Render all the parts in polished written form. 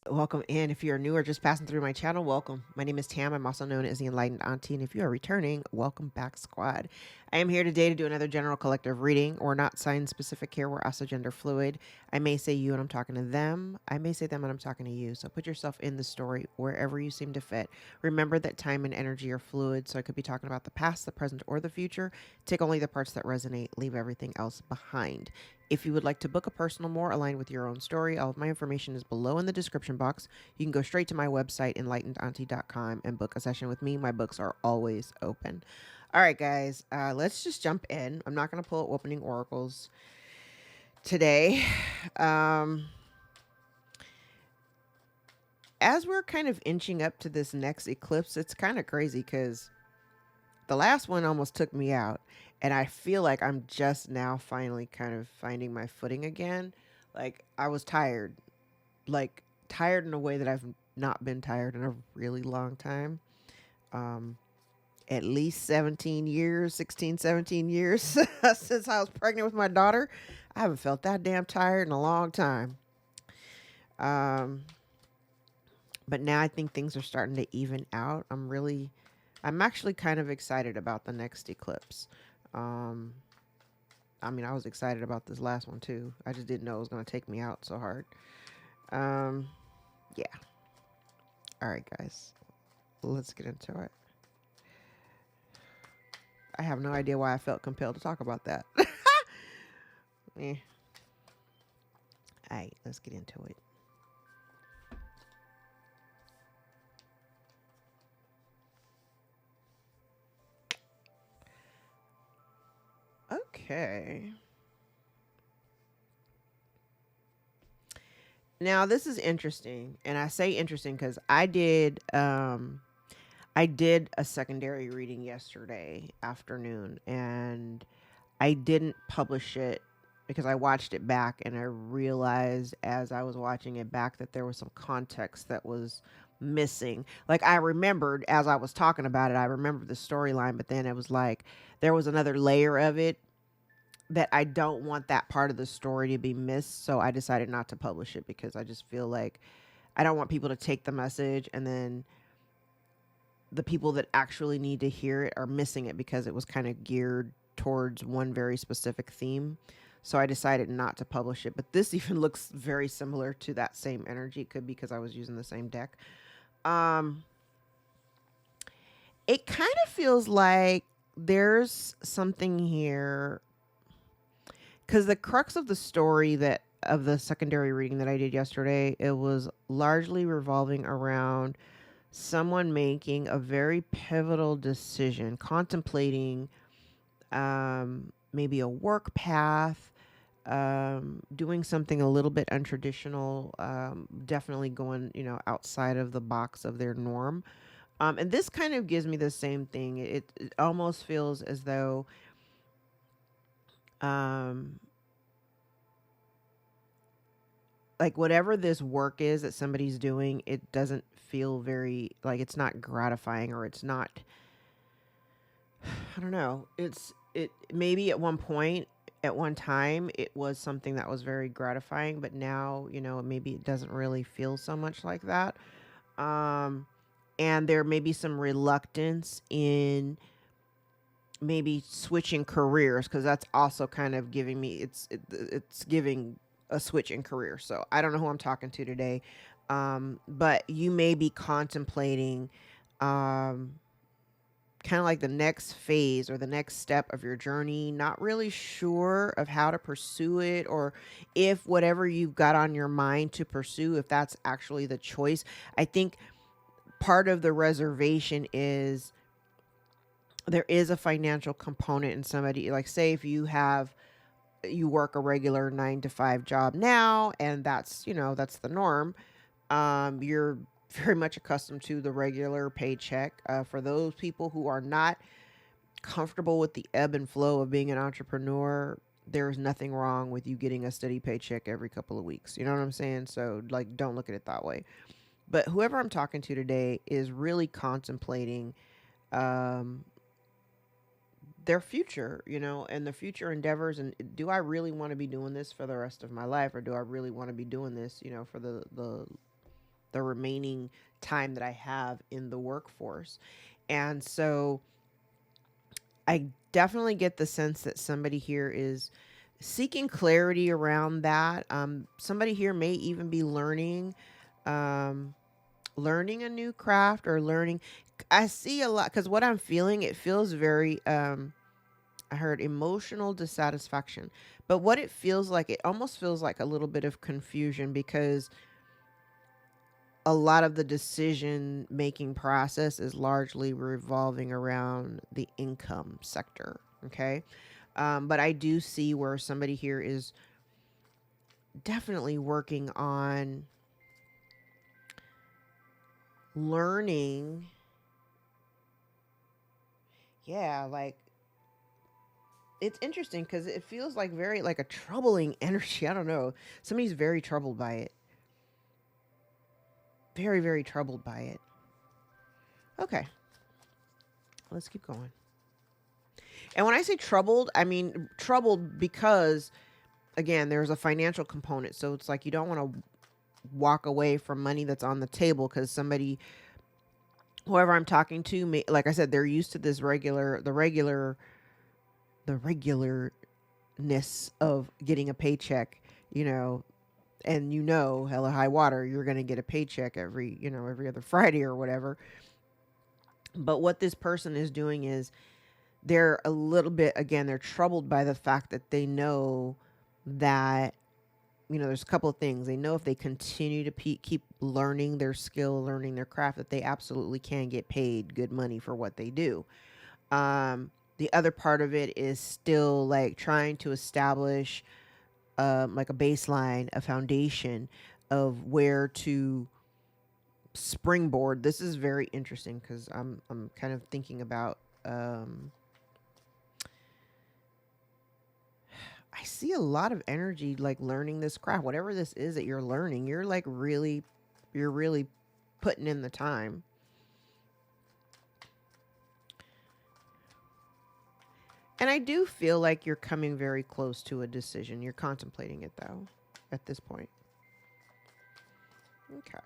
Welcome in. If you're new or just passing through my channel, welcome. My name is Tam. I'm also known as the Enlightened Auntie. And if you are returning, welcome back, squad. I am here today to do another general collective reading. We're not sign specific here. We're also gender fluid. I may say you and I'm talking to them. I may say them and I'm talking to you. So put yourself in the story wherever you seem to fit. Remember that time and energy are fluid. So I could be talking about the past, the present, or the future. Take only the parts that resonate. Leave everything else behind. If you would like to book a personal more aligned with your own story, all of my information is below in the description box. You can go straight to my website, EnlightenedAuntie.com, and book a session with me. My books are always open. All right, guys, let's just jump in. I'm not going to pull opening oracles today. Um, as we're kind of inching up to this next eclipse, it's kind of crazy because the last one almost took me out, and I feel like I'm just now finally kind of finding my footing again. Like, I was tired, like tired in a way that I've not been tired in a really long time. Um, at least 17 years, 16, 17 years since I was pregnant with my daughter. I haven't felt that damn tired in a long time. Um, but now I think things are starting to even out. I'm actually kind of excited about the next eclipse. Um, I mean, I was excited about this last one too. I just didn't know it was going to take me out so hard. Um, yeah. All right, guys, let's get into it. I have no idea why I felt compelled to talk about that. Eh. All right, let's get into it. Okay. Now this is interesting, and I say interesting because I did a secondary reading yesterday afternoon, and I didn't publish it because I watched it back and I realized as I was watching it back that there was some context that was missing. Like, I remembered as I was talking about it, I remembered the storyline, but then it was like there was another layer of it that I don't want that part of the story to be missed. So I decided not to publish it because I just feel like I don't want people to take the message and then the people that actually need to hear it are missing it because it was kind of geared towards one very specific theme. So I decided not to publish it. But this even looks very similar to that same energy. It could be because I was using the same deck. Um, it kind of feels like there's something here because the crux of the story that of the secondary reading that I did yesterday, it was largely revolving around someone making a very pivotal decision, contemplating maybe a work path, doing something a little bit untraditional, definitely going, outside of the box of their norm. And this kind of gives me the same thing. It almost feels as though um, like whatever this work is that somebody's doing, it doesn't feel very like it's not gratifying or it's not I don't know. It maybe at one point at one time it was something that was very gratifying, but now, maybe it doesn't really feel so much like that. Um and there may be some reluctance in maybe switching careers because that's also kind of giving me it's giving a switch in career. So I don't know who I'm talking to today, but you may be contemplating um, kind of like the next phase or the next step of your journey, not really sure of how to pursue it or if whatever you've got on your mind to pursue, if that's actually the choice. I think part of the reservation is there is a financial component in somebody, like say if you work a regular 9 to 5 job now and that's the norm. You're very much accustomed to the regular paycheck. For those people who are not comfortable with the ebb and flow of being an entrepreneur, there's nothing wrong with you getting a steady paycheck every couple of weeks. You know what I'm saying? So, like, don't look at it that way. But whoever I'm talking to today is really contemplating um, their future, and the future endeavors. And do I really want to be doing this for the rest of my life, or do I really want to be doing this, for the the remaining time that I have in the workforce. And so I definitely get the sense that somebody here is seeking clarity around that. Somebody here may even be um, learning a new craft or learning. I see a lot because what I'm feeling, it feels very, I heard emotional dissatisfaction. But what it feels like, it almost feels like a little bit of confusion because a lot of the decision making process is largely revolving around the income sector. Okay. But I do see where somebody here is definitely working on learning. Yeah. Like it's interesting because it feels like very like a troubling energy. I don't know. Somebody's very troubled by it. Very, very troubled by it. Okay. Let's keep going. And when I say troubled, I mean troubled because, again, there's a financial component. So it's like you don't want to walk away from money that's on the table because somebody, whoever I'm talking to, may, like I said, they're used to this the regularness of getting a paycheck, you know, and hella high water, you're going to get a paycheck every other Friday or whatever. But what this person is doing is they're a little bit, again, they're troubled by the fact that they know that, there's a couple of things. They know if they continue to keep learning their skill, learning their craft, that they absolutely can get paid good money for what they do. The other part of it is still like trying to establish like a baseline, a foundation of where to springboard. This is very interesting because I'm kind of thinking about I see a lot of energy like learning this craft. Whatever this is that you're learning, you're really putting in the time. And I do feel like you're coming very close to a decision. You're contemplating it though at this point. Okay.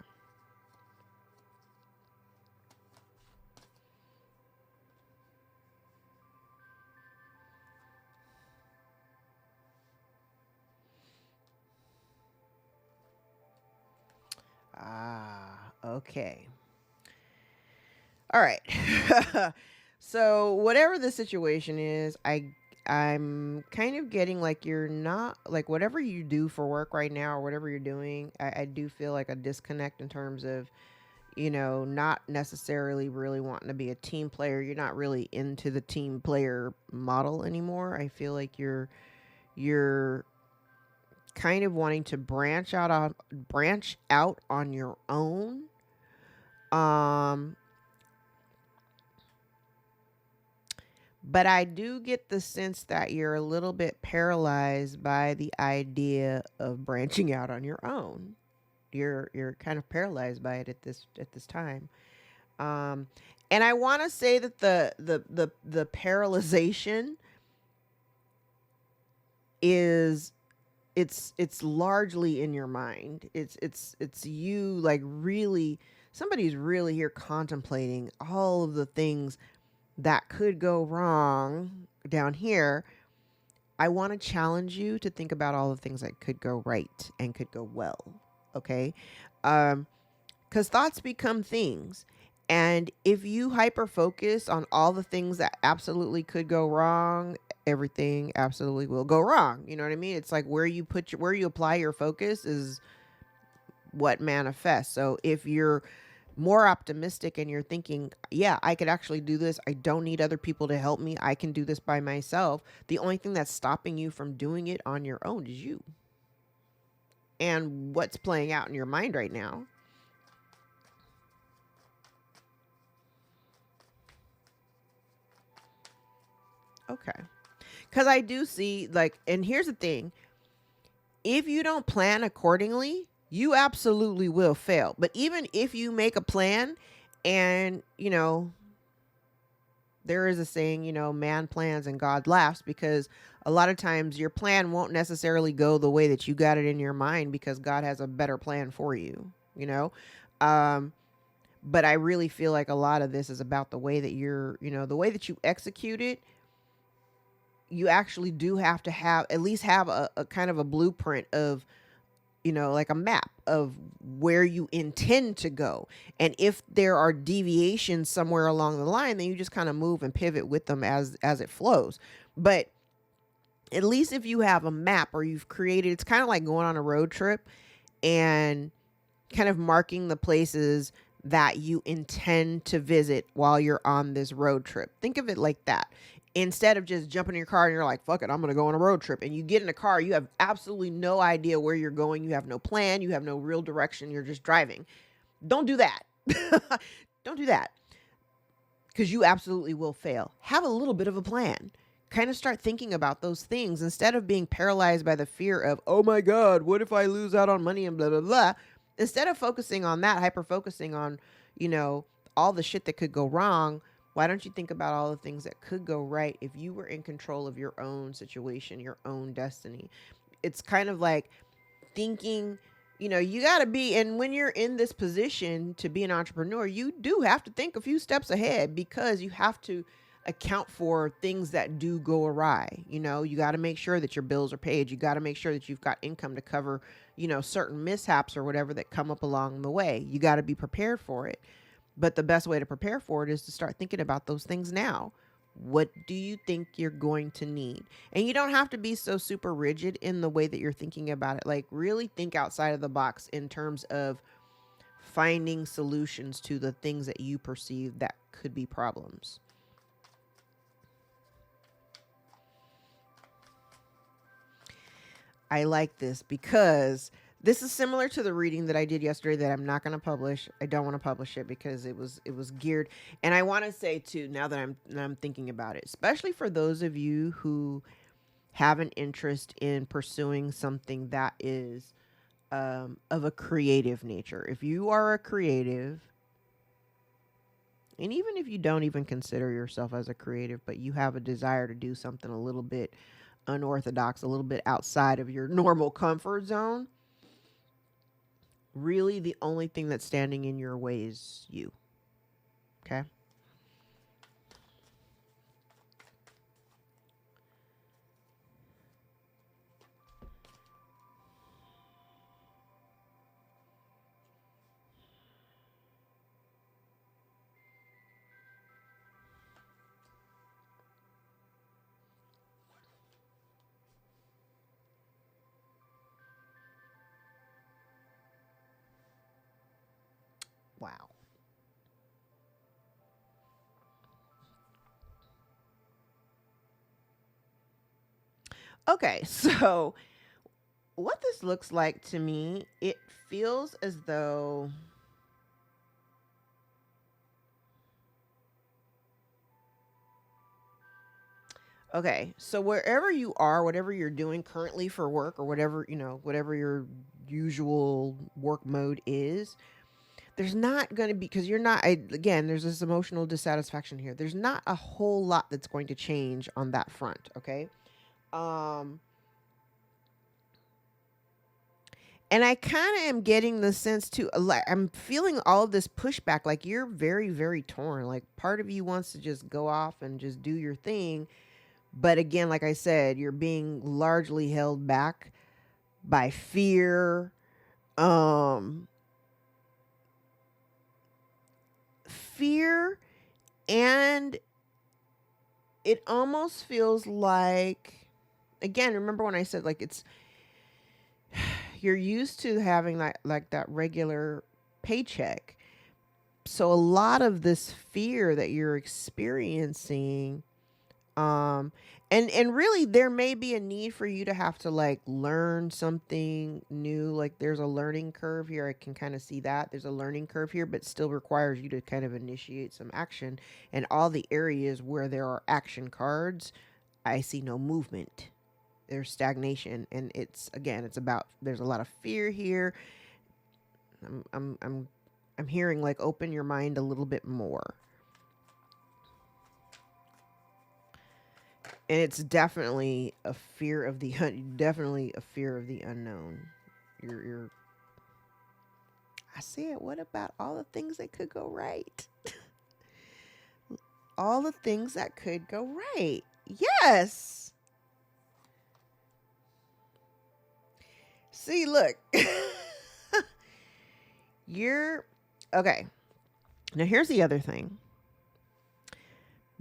Okay. All right. So whatever the situation is, I'm kind of getting like you're not like whatever you do for work right now or whatever you're doing, I do feel like a disconnect in terms of, not necessarily really wanting to be a team player. You're not really into the team player model anymore. I feel like you're kind of wanting to branch out on your own. Um but I do get the sense that you're a little bit paralyzed by the idea of branching out on your own. You're kind of paralyzed by it at this time. Um and I want to say that the paralyzation is it's largely in your mind. It's you like really somebody's really here contemplating all of the things that could go wrong down here. I want to challenge you to think about all the things that could go right and could go well. Okay. Because thoughts become things. And if you hyper focus on all the things that absolutely could go wrong, everything absolutely will go wrong. You know what I mean? It's like where you apply your focus is what manifests. So if you're more optimistic and you're thinking, yeah, I could actually do this. I don't need other people to help me. I can do this by myself. The only thing that's stopping you from doing it on your own is you and what's playing out in your mind right now. Okay. Because I do see, like, and here's the thing, if you don't plan accordingly, you absolutely will fail. But even if you make a plan and, there is a saying, man plans and God laughs, because a lot of times your plan won't necessarily go the way that you got it in your mind because God has a better plan for you, you know? Um, but I really feel like a lot of this is about the way that the way that you execute it. You actually do have to have at least have a kind of a blueprint of, like a map of where you intend to go. And if there are deviations somewhere along the line, then you just kind of move and pivot with them as it flows. But at least if you have a map or you've created, it's kind of like going on a road trip and kind of marking the places that you intend to visit while you're on this road trip. Think of it like that. Instead of just jumping in your car and you're like, fuck it, I'm going to go on a road trip. And you get in a car, you have absolutely no idea where you're going. You have no plan. You have no real direction. You're just driving. Don't do that. Don't do that, because you absolutely will fail. Have a little bit of a plan. Kind of start thinking about those things instead of being paralyzed by the fear of, oh my God, what if I lose out on money and blah, blah, blah. Instead of focusing on that, hyper focusing on, all the shit that could go wrong, why don't you think about all the things that could go right if you were in control of your own situation, your own destiny? It's kind of like thinking, you got to be, and when you're in this position to be an entrepreneur, you do have to think a few steps ahead, because you have to account for things that do go awry. You got to make sure that your bills are paid. You got to make sure that you've got income to cover, certain mishaps or whatever that come up along the way. You got to be prepared for it. But the best way to prepare for it is to start thinking about those things now. What do you think you're going to need? And you don't have to be so super rigid in the way that you're thinking about it. Like, really think outside of the box in terms of finding solutions to the things that you perceive that could be problems. I like this because this is similar to the reading that I did yesterday that I'm not going to publish. I don't want to publish it because it was geared. And I want to say too, now that I'm thinking about it, especially for those of you who have an interest in pursuing something that is of a creative nature. If you are a creative, and even if you don't even consider yourself as a creative, but you have a desire to do something a little bit unorthodox, a little bit outside of your normal comfort zone, really the only thing that's standing in your way is you. Okay? Wow. Okay, so what this looks like to me, it feels as though okay, so wherever you are, whatever you're doing currently for work or whatever, whatever your usual work mode is, there's not going to be, because you're not, again, there's this emotional dissatisfaction here. There's not a whole lot that's going to change on that front, okay? Um, and I kind of am getting the sense too, like I'm feeling all of this pushback, like you're very, very torn. Like part of you wants to just go off and just do your thing. But again, like I said, you're being largely held back by fear, um, fear, and it almost feels like, again, remember when I said like it's you're used to having that like that regular paycheck. So a lot of this fear that you're experiencing, um and really there may be a need for you to have to like learn something new. Like there's a learning curve here. I can kind of see that there's a learning curve here, but still requires you to kind of initiate some action. And all the areas where there are action cards, I see no movement. There's stagnation. And it's, again, it's about, there's a lot of fear here. I'm hearing like open your mind a little bit more. And it's definitely a fear of definitely a fear of the unknown. You're I said, what about all the things that could go right? All the things that could go right. Yes. See, look. You're okay. Now, here's the other thing.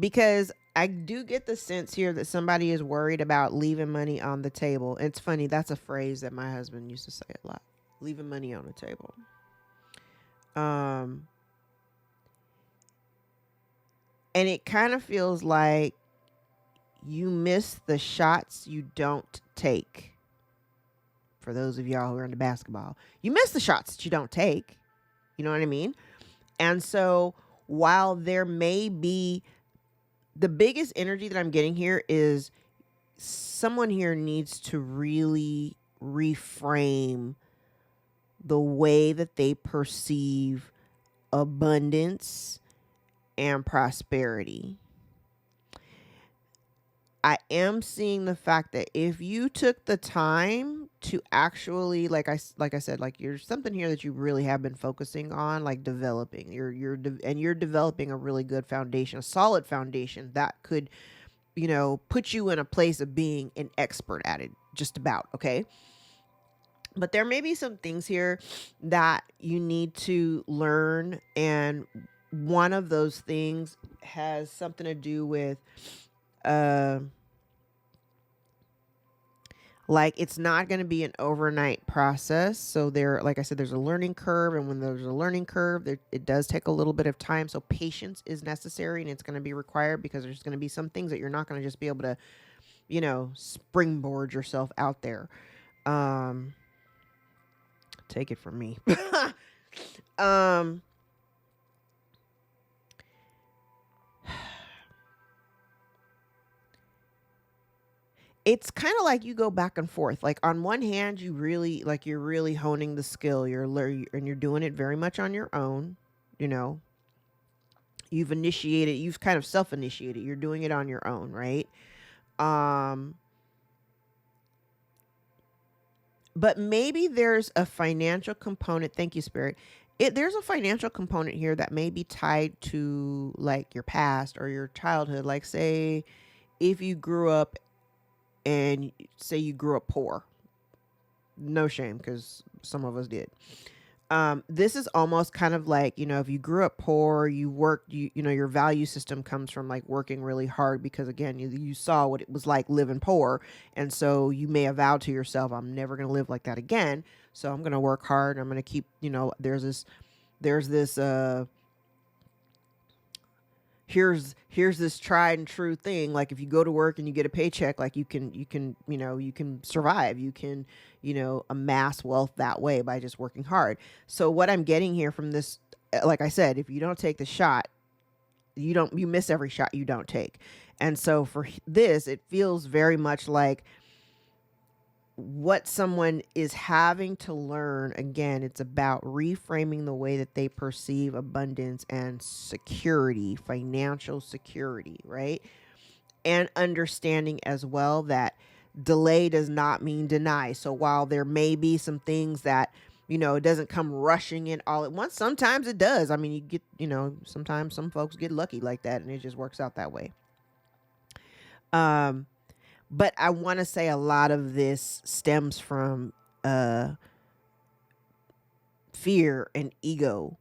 Because I do get the sense here that somebody is worried about leaving money on the table. It's funny. That's a phrase that my husband used to say a lot. Leaving money on the table. And it kind of feels like you miss the shots you don't take. For those of y'all who are into basketball, you miss the shots that you don't take. You know what I mean? And so while there may be the biggest energy that I'm getting here is someone here needs to really reframe the way that they perceive abundance and prosperity. I am seeing the fact that if you took the time to actually, like I said, like there's something here that you really have been focusing on, like developing. You're developing a really good foundation, a solid foundation that could, put you in a place of being an expert at it, just about. Okay. But there may be some things here that you need to learn, and one of those things has something to do with like it's not going to be an overnight process. So there, like I said, there's a learning curve, and when there's a learning curve, it does take a little bit of time. So patience is necessary, and it's going to be required, because there's going to be some things that you're not going to just be able to, springboard yourself out there. Take it from me. It's kind of like you go back and forth. Like on one hand, you're really honing the skill. And you're doing it very much on your own. You've kind of self-initiated. You're doing it on your own, right? But maybe there's a financial component. Thank you, Spirit. There's a financial component here that may be tied to like your past or your childhood. Like say if you grew up and say you grew up poor, no shame, because some of us did. This is almost kind of like, if you grew up poor, you worked, your value system comes from like working really hard, because again, you saw what it was like living poor. And so you may have vowed to yourself, I'm never going to live like that again. So I'm going to work hard. I'm going to keep, there's this, here's this tried and true thing. Like if you go to work and you get a paycheck, like you can survive, you can, amass wealth that way by just working hard. So what I'm getting here from this, like I said, if you don't take the shot, you miss every shot you don't take. And so for this, it feels very much like what someone is having to learn. Again, it's about reframing the way that they perceive abundance and security, financial security, right? And understanding as well that delay does not mean deny. So while there may be some things that, it doesn't come rushing in all at once, sometimes it does. I mean, you get, sometimes some folks get lucky like that, and it just works out that way. But I want to say a lot of this stems from fear and ego,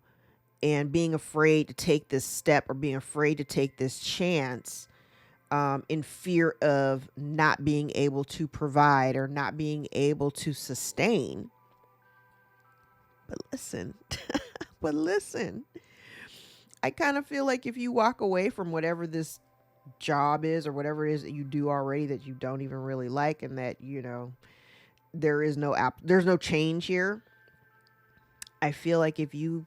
and being afraid to take this step, or being afraid to take this chance, in fear of not being able to provide or not being able to sustain. But listen, I kind of feel like if you walk away from whatever this job is, or whatever it is that you do already that you don't even really like, and that there's no change here, I feel like if you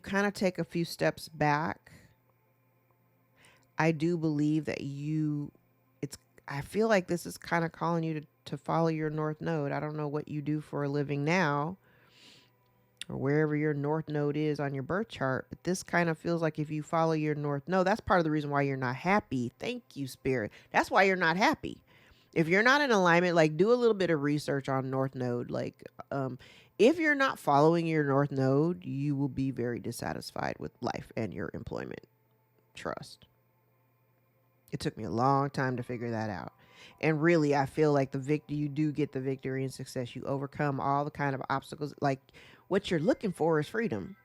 kind of take a few steps back, I do believe that I feel like this is kind of calling you to follow your North Node. I don't know what you do for a living now, or wherever your North Node is on your birth chart, but this kind of feels like if you follow your North Node, that's part of the reason why you're not happy. Thank you, Spirit. That's why you're not happy. If you're not in alignment, like do a little bit of research on North Node. Like If you're not following your North Node, you will be very dissatisfied with life and your employment. Trust. It took me a long time to figure that out. And really, I feel like you do get the victory and success. You overcome all the kind of obstacles. Like, what you're looking for is freedom.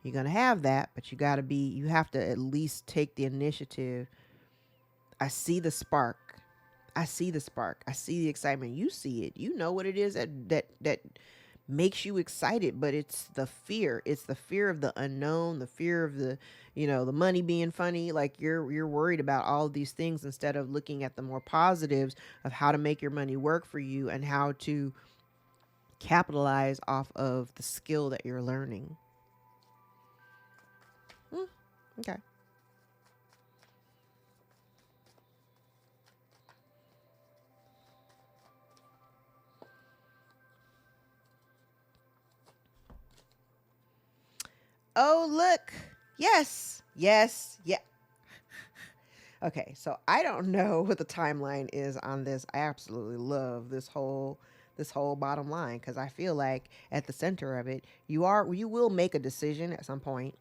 You're going to have that, but you have to at least take the initiative. I see the spark. I see the spark. I see the excitement. You see it. You know what it is that makes you excited, but it's the fear. It's the fear of the unknown, the fear of the money being funny. Like you're worried about all of these things instead of looking at the more positives of how to make your money work for you and how to capitalize off of the skill that you're learning. Okay. Oh, look. Yes. Yes. Yeah. Okay, so I don't know what the timeline is on this. I absolutely love this whole bottom line because I feel like at the center of it, you will make a decision at some point.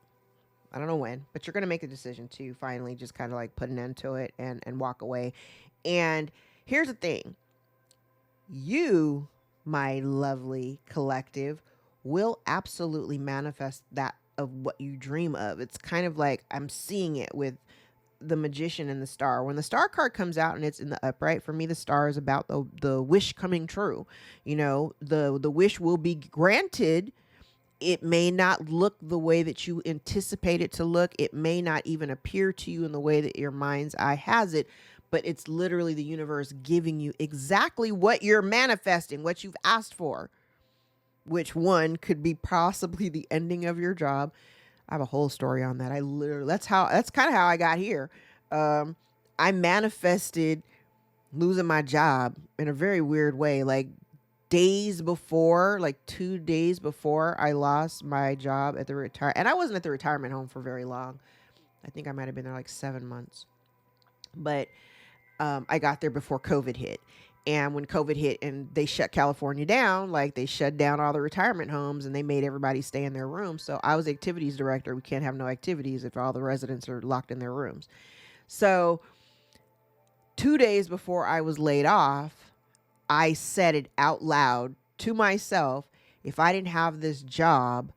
I don't know when, but you're going to make a decision to finally just kind of like put an end to it and walk away. And here's the thing. You, my lovely collective, will absolutely manifest that of what you dream of. It's kind of like I'm seeing it with the magician and the star. When the star card comes out and it's in the upright, for me the star is about the wish coming true. The wish will be granted. It may not look the way that you anticipate it to look. It may not even appear to you in the way that your mind's eye has it, but it's literally the universe giving you exactly what you're manifesting, what you've asked for, which one could be possibly the ending of your job. I have a whole story on that. That's kind of how I got here. Um, I manifested losing my job in a very weird way. Like days before, like 2 days before I lost my job at the and I wasn't at the retirement home for very long. I think I might have been there like 7 months, but I got there before COVID hit. And when COVID hit and they shut California down, like they shut down all the retirement homes and they made everybody stay in their rooms. So I was activities director. We can't have no activities if all the residents are locked in their rooms. So 2 days before I was laid off, I said it out loud to myself. If I didn't have this job,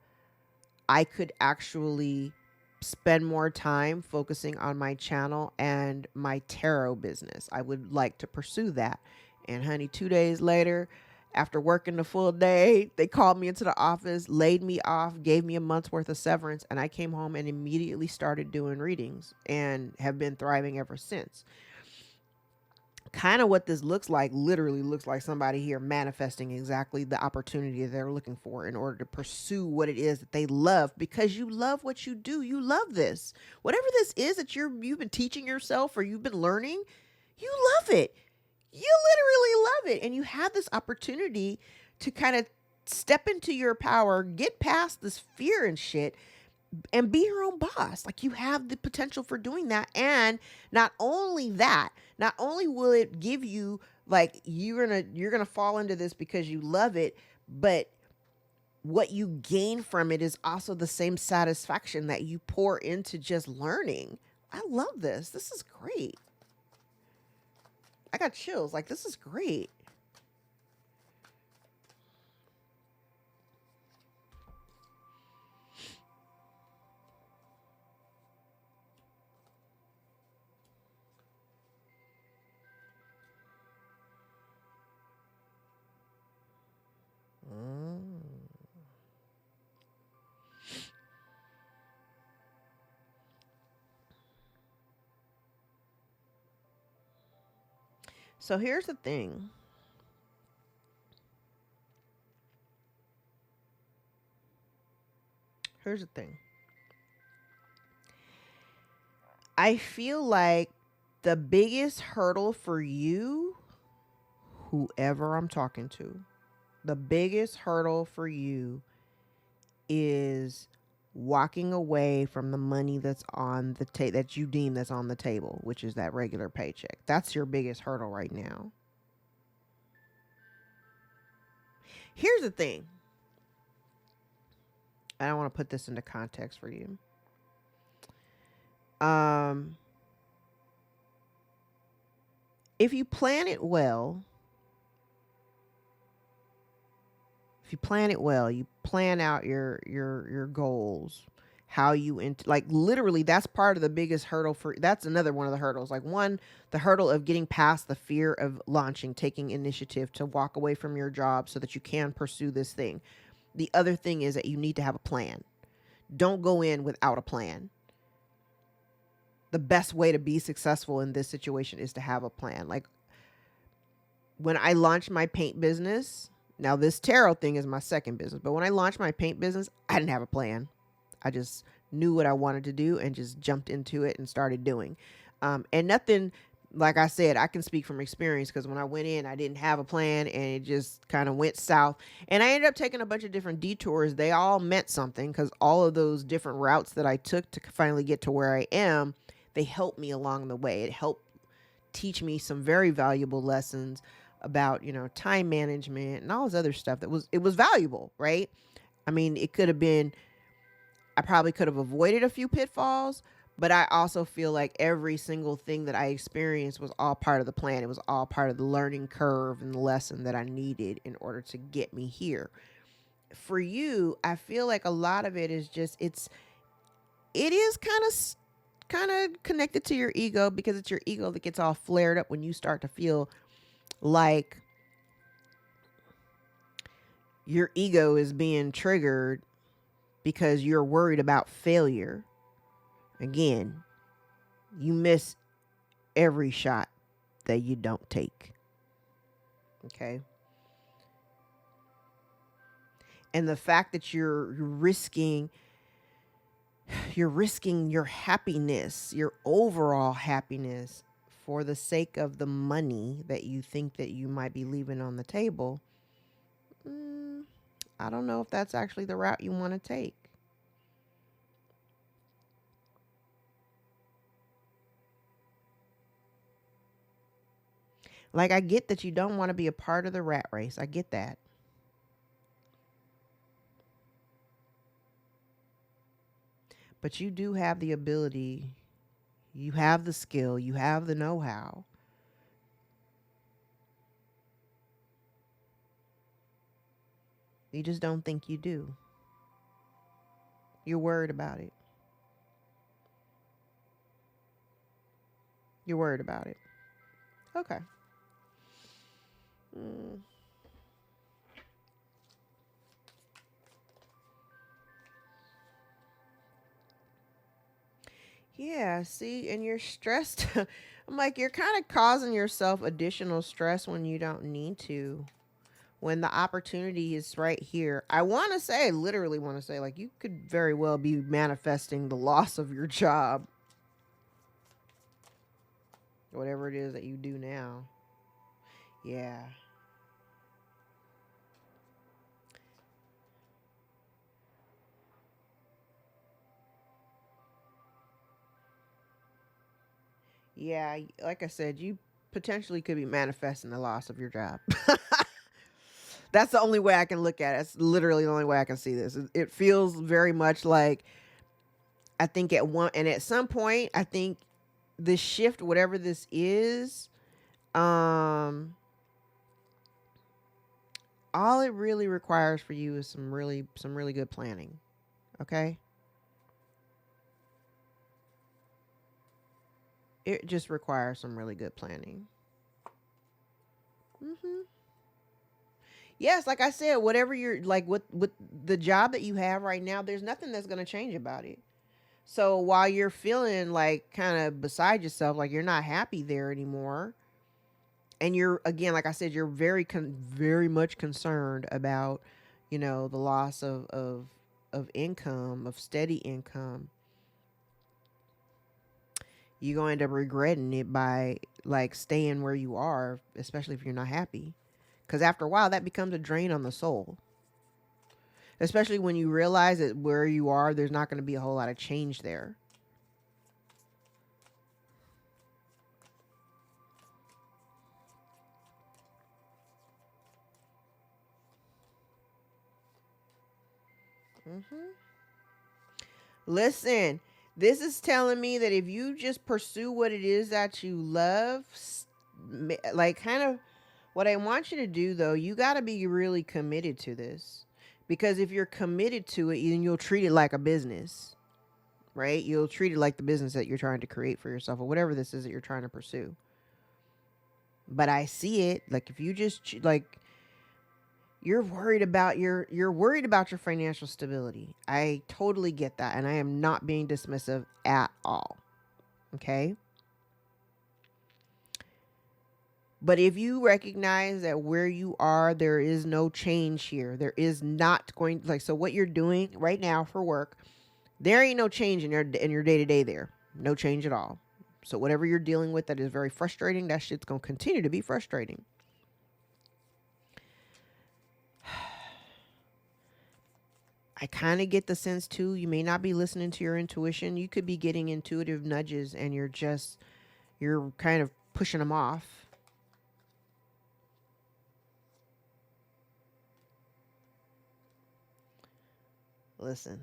I could actually spend more time focusing on my channel and my tarot business. I would like to pursue that. And honey, 2 days later, after working the full day, they called me into the office, laid me off, gave me a month's worth of severance, and I came home and immediately started doing readings and have been thriving ever since. Kind of what this looks like literally looks like somebody here manifesting exactly the opportunity they're looking for in order to pursue what it is that they love, because you love what you do. You love this. Whatever this is that you've been teaching yourself or you've been learning, you love it. You literally love it. And you have this opportunity to kind of step into your power, get past this fear and shit, and be your own boss. Like you have the potential for doing that. And not only that, not only will it give you like you're gonna fall into this because you love it, but what you gain from it is also the same satisfaction that you pour into just learning. I love this. This is great. I got chills. Like this is great. Mm. So here's the thing. Here's the thing. I feel like the biggest hurdle for you, whoever I'm talking to, the biggest hurdle for you is walking away from the money that's on the that you deem that's on the table, which is that regular paycheck. That's your biggest hurdle right now. Here's the thing. I want to put this into context for you. If you plan it well, you plan out your goals, how you like literally that's part of the biggest hurdle that's another one of the hurdles. Like the hurdle of getting past the fear of launching, taking initiative to walk away from your job so that you can pursue this thing. The other thing is that you need to have a plan. Don't go in without a plan. The best way to be successful in this situation is to have a plan. Like when I launched my paint business, now this tarot thing is my second business, but when I launched my paint business, I didn't have a plan. I just knew what I wanted to do and just jumped into it and started doing. And nothing, like I said, I can speak from experience because when I went in, I didn't have a plan and it just kind of went south. And I ended up taking a bunch of different detours. They all meant something because all of those different routes that I took to finally get to where I am, they helped me along the way. It helped teach me some very valuable lessons about, time management and all this other stuff it was valuable, right? I mean, I probably could have avoided a few pitfalls, but I also feel like every single thing that I experienced was all part of the plan. It was all part of the learning curve and the lesson that I needed in order to get me here. For you, I feel like a lot of it is just, it is kind of connected to your ego because it's your ego that gets all flared up when you start to feel like your ego is being triggered because you're worried about failure. Again, you miss every shot that you don't take. Okay. And the fact that you're risking your happiness, your overall happiness for the sake of the money that you think that you might be leaving on the table. I don't know if that's actually the route you want to take. Like, I get that you don't want to be a part of the rat race. I get that. But you do have the ability, you have the skill, you have the know-how. You just don't think you do. You're worried about it. You're worried about it. Okay. Yeah, see, and you're stressed. I'm like, you're kind of causing yourself additional stress when you don't need to. When the opportunity is right here. I literally want to say, like, you could very well be manifesting the loss of your job. Whatever it is that you do now. Yeah. Yeah, like I said, you potentially could be manifesting the loss of your job. That's the only way I can look at it. It's literally the only way I can see this. It feels very much like, I think at some point, I think this shift, whatever this is, all it really requires for you is some really good planning. Okay? It just requires some really good planning. Yes, like I said, whatever you're like with the job that you have right now, there's nothing that's going to change about it. So while you're feeling like kind of beside yourself, like you're not happy there anymore, and you're, again, like I said, you're very much concerned about, the loss of income, of steady income, you're going to end up regretting it by like staying where you are, especially if you're not happy. Because after a while, that becomes a drain on the soul. Especially when you realize that where you are, there's not going to be a whole lot of change there. Mm-hmm. Listen, this is telling me that if you just pursue what it is that you love, like kind of what I want you to do though, you got to be really committed to this. Because if you're committed to it, then you'll treat it like a business, right? You'll treat it like the business that you're trying to create for yourself or whatever this is that you're trying to pursue. But I see it like if you just like you're worried about you're worried about your financial stability. I totally get that, and I am not being dismissive at all. Okay? But if you recognize that where you are, there is no change here. There is not going like so what you're doing right now for work, there ain't no change in your day-to-day there. No change at all. So whatever you're dealing with that is very frustrating, that shit's going to continue to be frustrating. I kind of get the sense too, you may not be listening to your intuition. You could be getting intuitive nudges and you're kind of pushing them off. Listen.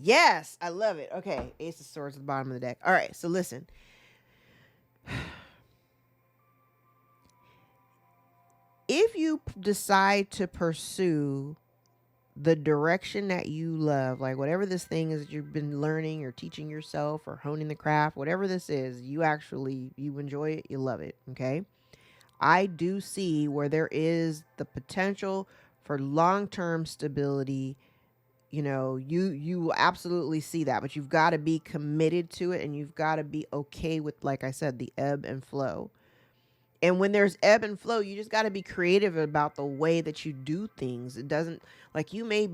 Yes, I love it. Okay, Ace of Swords at the bottom of the deck. All right, so listen. If you decide to pursue the direction that you love, like whatever this thing is that you've been learning or teaching yourself or honing the craft, whatever this is, you enjoy it, you love it, okay? I do see where there is the potential for long-term stability. You know, you will absolutely see that, but you've got to be committed to it and you've got to be okay with, like I said, the ebb and flow. And when there's ebb and flow, you just got to be creative about the way that you do things. It doesn't like you may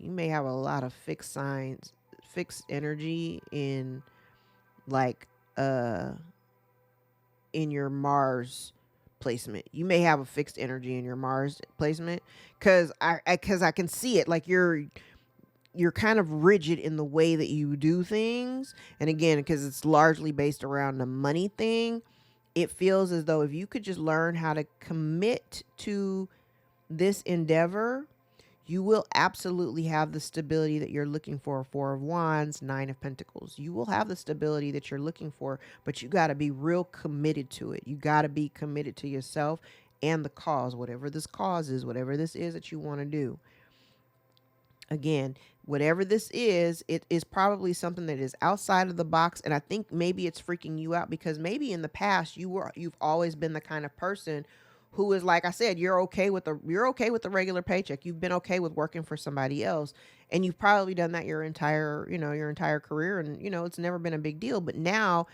have a lot of fixed energy in like in your Mars placement. You may have a fixed energy in your Mars placement cuz I can see it like you're kind of rigid in the way that you do things. And again, because it's largely based around the money thing, it feels as though if you could just learn how to commit to this endeavor, you will absolutely have the stability that you're looking for. Four of Wands, Nine of Pentacles. You will have the stability that you're looking for, but you got to be real committed to it. You got to be committed to yourself and the cause, whatever this cause is, whatever this is that you want to do. Again, whatever this is, it is probably something that is outside of the box. And I think maybe it's freaking you out because maybe in the past you've always been the kind of person who is, like I said, you're okay with the regular paycheck. You've been okay with working for somebody else. And you've probably done that your entire career. And, it's never been a big deal. But now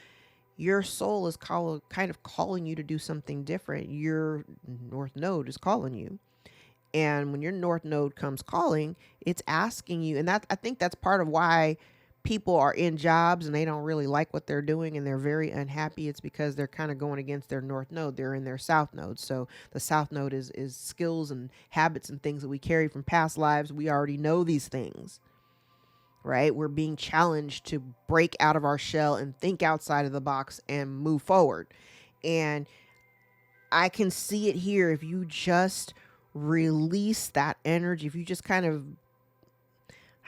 your soul is kind of calling you to do something different. Your North Node is calling you. And when your North Node comes calling, it's asking you, and I think that's part of why people are in jobs and they don't really like what they're doing and they're very unhappy. It's because they're kind of going against their North Node. They're in their South Node. So the South Node is skills and habits and things that we carry from past lives. We already know these things, right? We're being challenged to break out of our shell and think outside of the box and move forward. And I can see it here if you just release that energy. If you just kind of,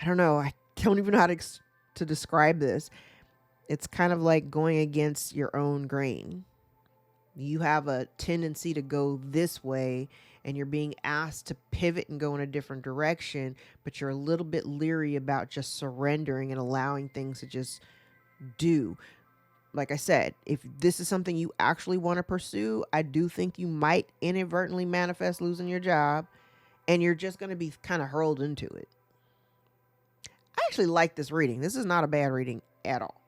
I don't know, I don't even know how to describe this. It's kind of like going against your own grain. You have a tendency to go this way and you're being asked to pivot and go in a different direction, but you're a little bit leery about just surrendering and allowing things to just do. Like I said, if this is something you actually want to pursue, I do think you might inadvertently manifest losing your job and you're just going to be kind of hurled into it. I actually like this reading. This is not a bad reading at all.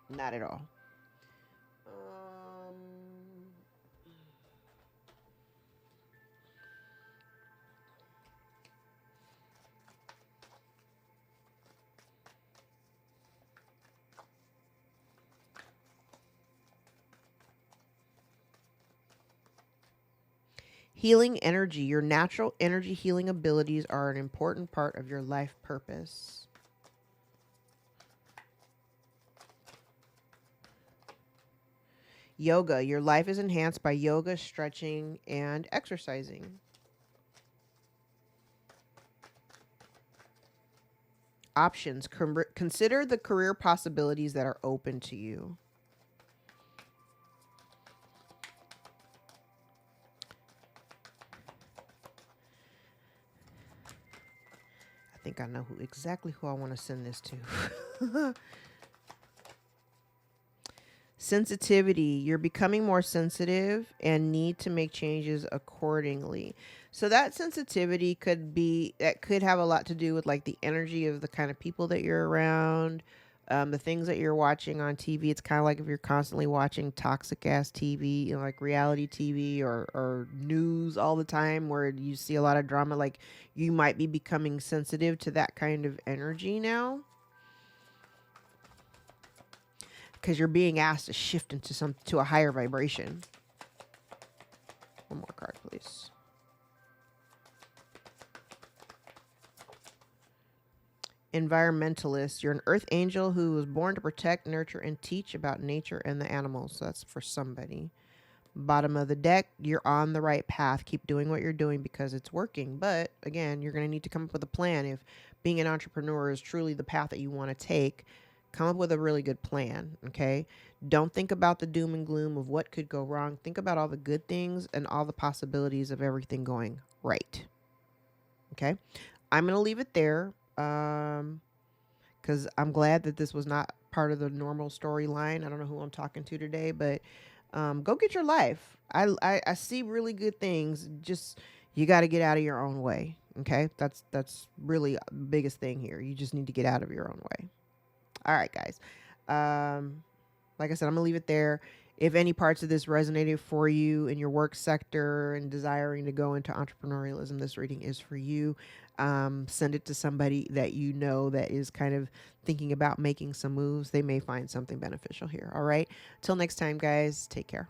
Not at all. Healing energy. Your natural energy healing abilities are an important part of your life purpose. Yoga. Your life is enhanced by yoga, stretching, and exercising. Options. Consider the career possibilities that are open to you. I think I know exactly who I want to send this to. Sensitivity. You're becoming more sensitive and need to make changes accordingly. So that sensitivity could have a lot to do with like the energy of the kind of people that you're around, the things that you're watching on TV. It's kind of like if you're constantly watching toxic ass TV, you know, like reality TV or news all the time where you see a lot of drama, like you might be becoming sensitive to that kind of energy now, because you're being asked to shift to a higher vibration. One more card, please. Environmentalist. You're an earth angel who was born to protect, nurture, and teach about nature and the animals. So that's for somebody. Bottom of the deck, you're on the right path. Keep doing what you're doing because it's working. But again, you're going to need to come up with a plan. If being an entrepreneur is truly the path that you want to take, come up with a really good plan. Okay. Don't think about the doom and gloom of what could go wrong. Think about all the good things and all the possibilities of everything going right. Okay. I'm going to leave it there. Because I'm glad that this was not part of the normal storyline. I don't know who I'm talking to today, but go get your life. I see really good things. Just you got to get out of your own way. Okay, that's really the biggest thing here. You just need to get out of your own way. All right, guys. Like I said, I'm gonna leave it there. If any parts of this resonated for you in your work sector and desiring to go into entrepreneurialism, this reading is for you. Send it to somebody that you know that is kind of thinking about making some moves. They may find something beneficial here. All right. Till next time, guys. Take care.